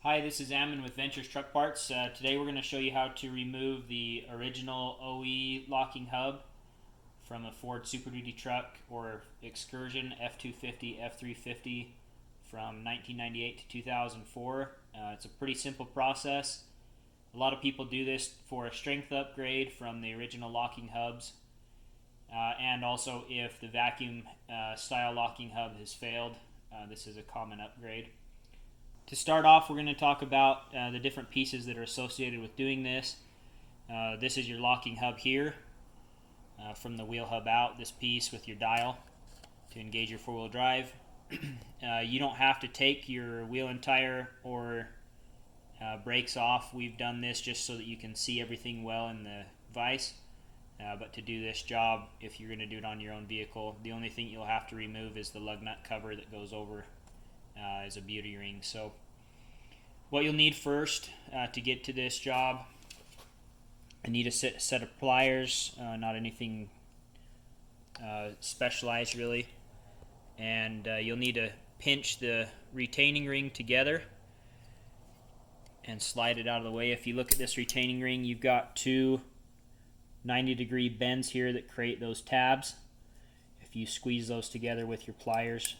Hi, this is Ammon with Ventures Truck Parts. Today we're going to show you how to remove the original OE locking hub from a Ford Superduty truck or Excursion F250 F350 from 1998 to 2004. It's a pretty simple process. A lot of people do this for a strength upgrade from the original locking hubs, and also if the vacuum style locking hub has failed, this is a common upgrade. To start off, we're going to talk about the different pieces that are associated with doing this. This is your locking hub here, from the wheel hub out, this piece with your dial to engage your four-wheel drive. You don't have to take your wheel and tire or brakes off. We've done this just so that you can see everything well in the vise. But to do this job, if you're going to do it on your own vehicle, the only thing you'll have to remove is the lug nut cover that goes over as a beauty ring. So what you'll need first to get to this job, I need a set of pliers, not anything specialized really, and you'll need to pinch the retaining ring together and slide it out of the way. If you look at this retaining ring, you've got two 90-degree bends here that create those tabs. If you squeeze those together with your pliers,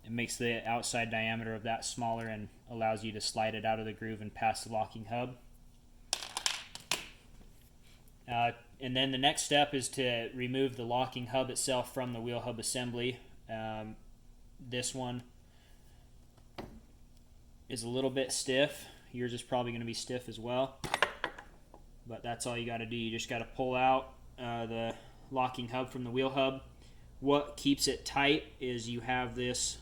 it makes the outside diameter of that smaller and allows you to slide it out of the groove and past the locking hub. And then the next step is to remove the locking hub itself from the wheel hub assembly. This one is a little bit stiff. Yours is probably going to be stiff as well. But that's all you got to do. You just got to pull out the locking hub from the wheel hub. What keeps it tight is you have this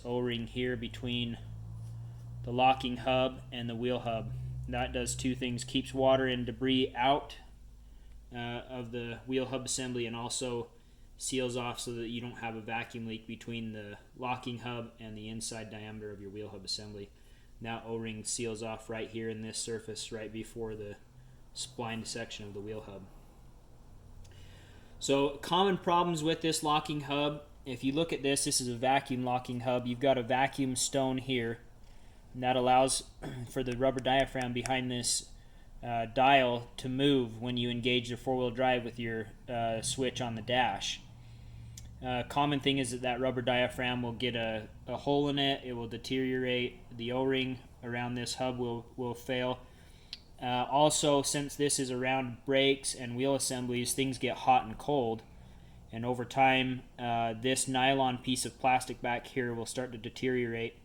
O-ring here between the locking hub and the wheel hub. That does two things: keeps water and debris out of the wheel hub assembly, and also seals off so that you don't have a vacuum leak between the locking hub and the inside diameter of your wheel hub assembly. That O-ring seals off right here in this surface right before the splined section of the wheel hub. So common problems with this locking hub: if you look at this is a vacuum locking hub. You've got a vacuum stone here, and that allows for the rubber diaphragm behind this dial to move when you engage the four-wheel drive with your switch on the dash. Common thing is that rubber diaphragm will get a hole in it. It will deteriorate. The O-ring around this hub will fail. Also, since this is around brakes and wheel assemblies, things get hot and cold. And over time, this nylon piece of plastic back here will start to deteriorate.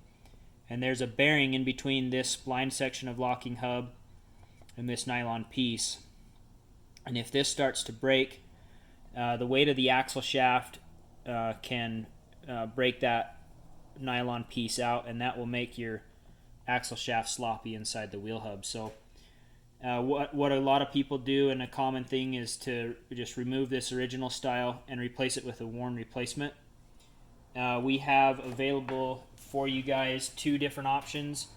And there's a bearing in between this spline section of locking hub and this nylon piece. And if this starts to break, the weight of the axle shaft can break that nylon piece out, and that will make your axle shaft sloppy inside the wheel hub. So what a lot of people do, and a common thing, is to just remove this original style and replace it with a worn replacement. We have available for you guys two different options.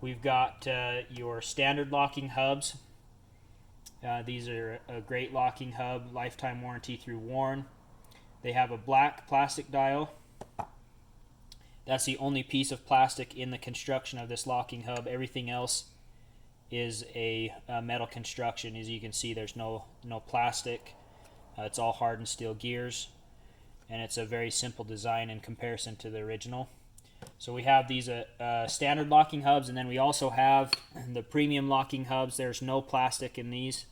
We've got your standard locking hubs. These are a great locking hub, lifetime warranty through Warn. They have a black plastic dial. That's the only piece of plastic in the construction of this locking hub. Everything else is a metal construction. As you can see, there's no plastic. It's all hardened steel gears, and it's a very simple design in comparison to the original. So we have these standard locking hubs, and then we also have the premium locking hubs. There's no plastic in these.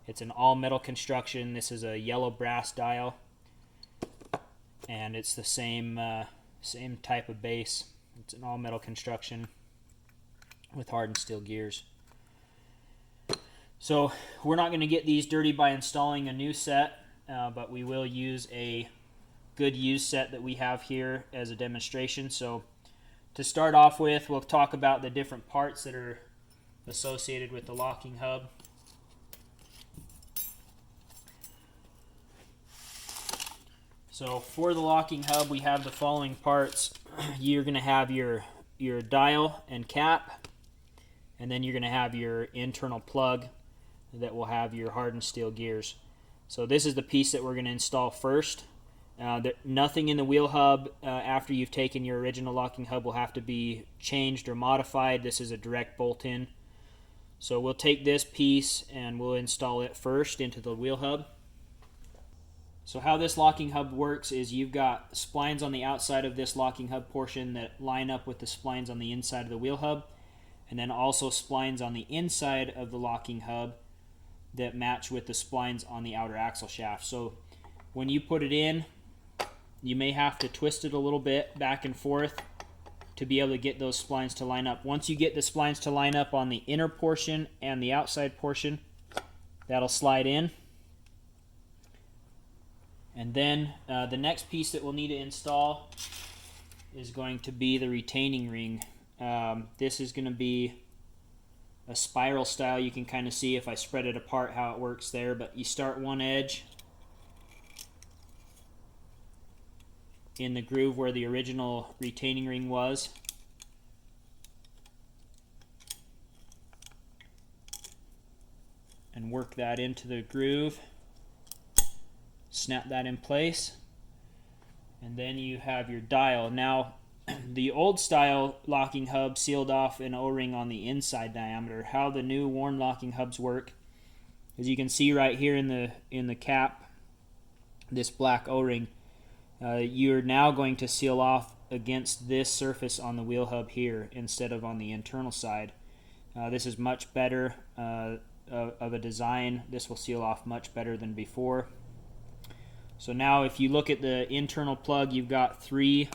It's an all metal construction. This is a yellow brass dial, and it's the same type of base. It's an all metal construction with hardened steel gears. So we're not going to get these dirty by installing a new set, but we will use a good used set that we have here as a demonstration. So to start off with, we'll talk about the different parts that are associated with the locking hub. So for the locking hub, we have the following parts. You're going to have your dial and cap, and then you're going to have your internal plug that will have your hardened steel gears. So this is the piece that we're going to install first. Nothing in the wheel hub after you've taken your original locking hub will have to be changed or modified. This is a direct bolt in. So we'll take this piece and we'll install it first into the wheel hub. So how this locking hub works is you've got splines on the outside of this locking hub portion that line up with the splines on the inside of the wheel hub, and then also splines on the inside of the locking hub that match with the splines on the outer axle shaft. So when you put it in, you may have to twist it a little bit back and forth to be able to get those splines to line up. Once you get the splines to line up on the inner portion and the outside portion, that'll slide in. And then the next piece that we'll need to install is going to be the retaining ring. This is going to be a spiral style. You can kind of see if I spread it apart how it works there, but you start one edge in the groove where the original retaining ring was. And work that into the groove. Snap that in place. And then you have your dial. Now, the old style locking hub sealed off an O-ring on the inside diameter. How the new worn locking hubs work, as you can see right here in the cap, this black O-ring, you're now going to seal off against this surface on the wheel hub here instead of on the internal side. This is much better of a design. This will seal off much better than before. So now if you look at the internal plug, you've got 3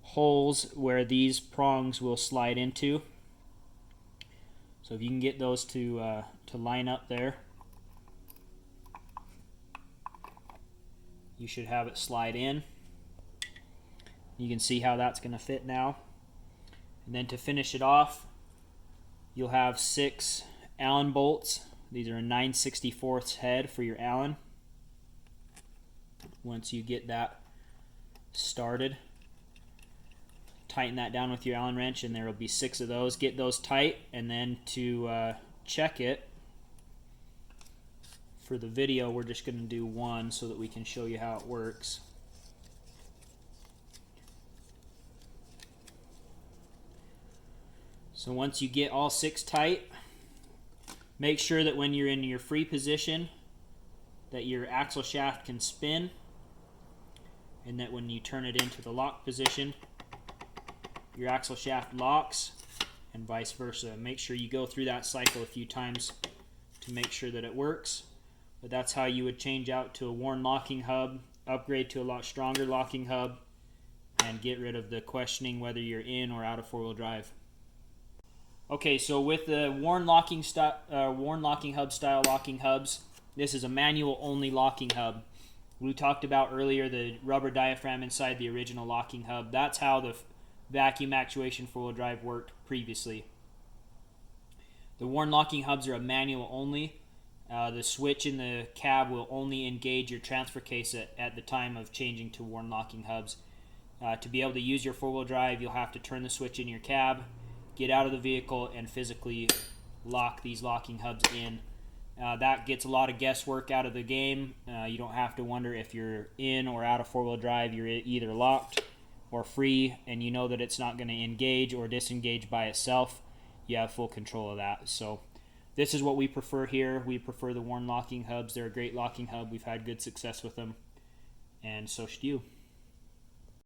holes where these prongs will slide into. So if you can get those to line up there, you should have it slide in. You can see how that's going to fit now. And then to finish it off, you'll have 6 Allen bolts. These are a 9/64 head for your Allen. Once you get that started, tighten that down with your Allen wrench, and there will be 6 of those. Get those tight, and then to check it for the video, we're just going to do 1 so that we can show you how it works. So once you get all 6 tight, make sure that when you're in your free position that your axle shaft can spin, and that when you turn it into the lock position, your axle shaft locks, and vice versa. Make sure you go through that cycle a few times to make sure that it works. But that's how you would change out to a worn locking hub, upgrade to a lot stronger locking hub, and get rid of the questioning whether you're in or out of 4-wheel drive. Okay, so with the worn locking hub style locking hubs, this is a manual only locking hub. We talked about earlier the rubber diaphragm inside the original locking hub. That's how the vacuum actuation 4-wheel drive worked previously. The worn locking hubs are a manual only. The switch in the cab will only engage your transfer case at the time of changing to worn locking hubs. To be able to use your 4-wheel drive, you'll have to turn the switch in your cab, get out of the vehicle, and physically lock these locking hubs in. That gets a lot of guesswork out of the game. You don't have to wonder if you're in or out of 4-wheel drive. You're either locked or free, and you know that it's not going to engage or disengage by itself. You have full control of that. So this is what we prefer here. We prefer the worn locking hubs. They're a great locking hub. We've had good success with them, and so should you.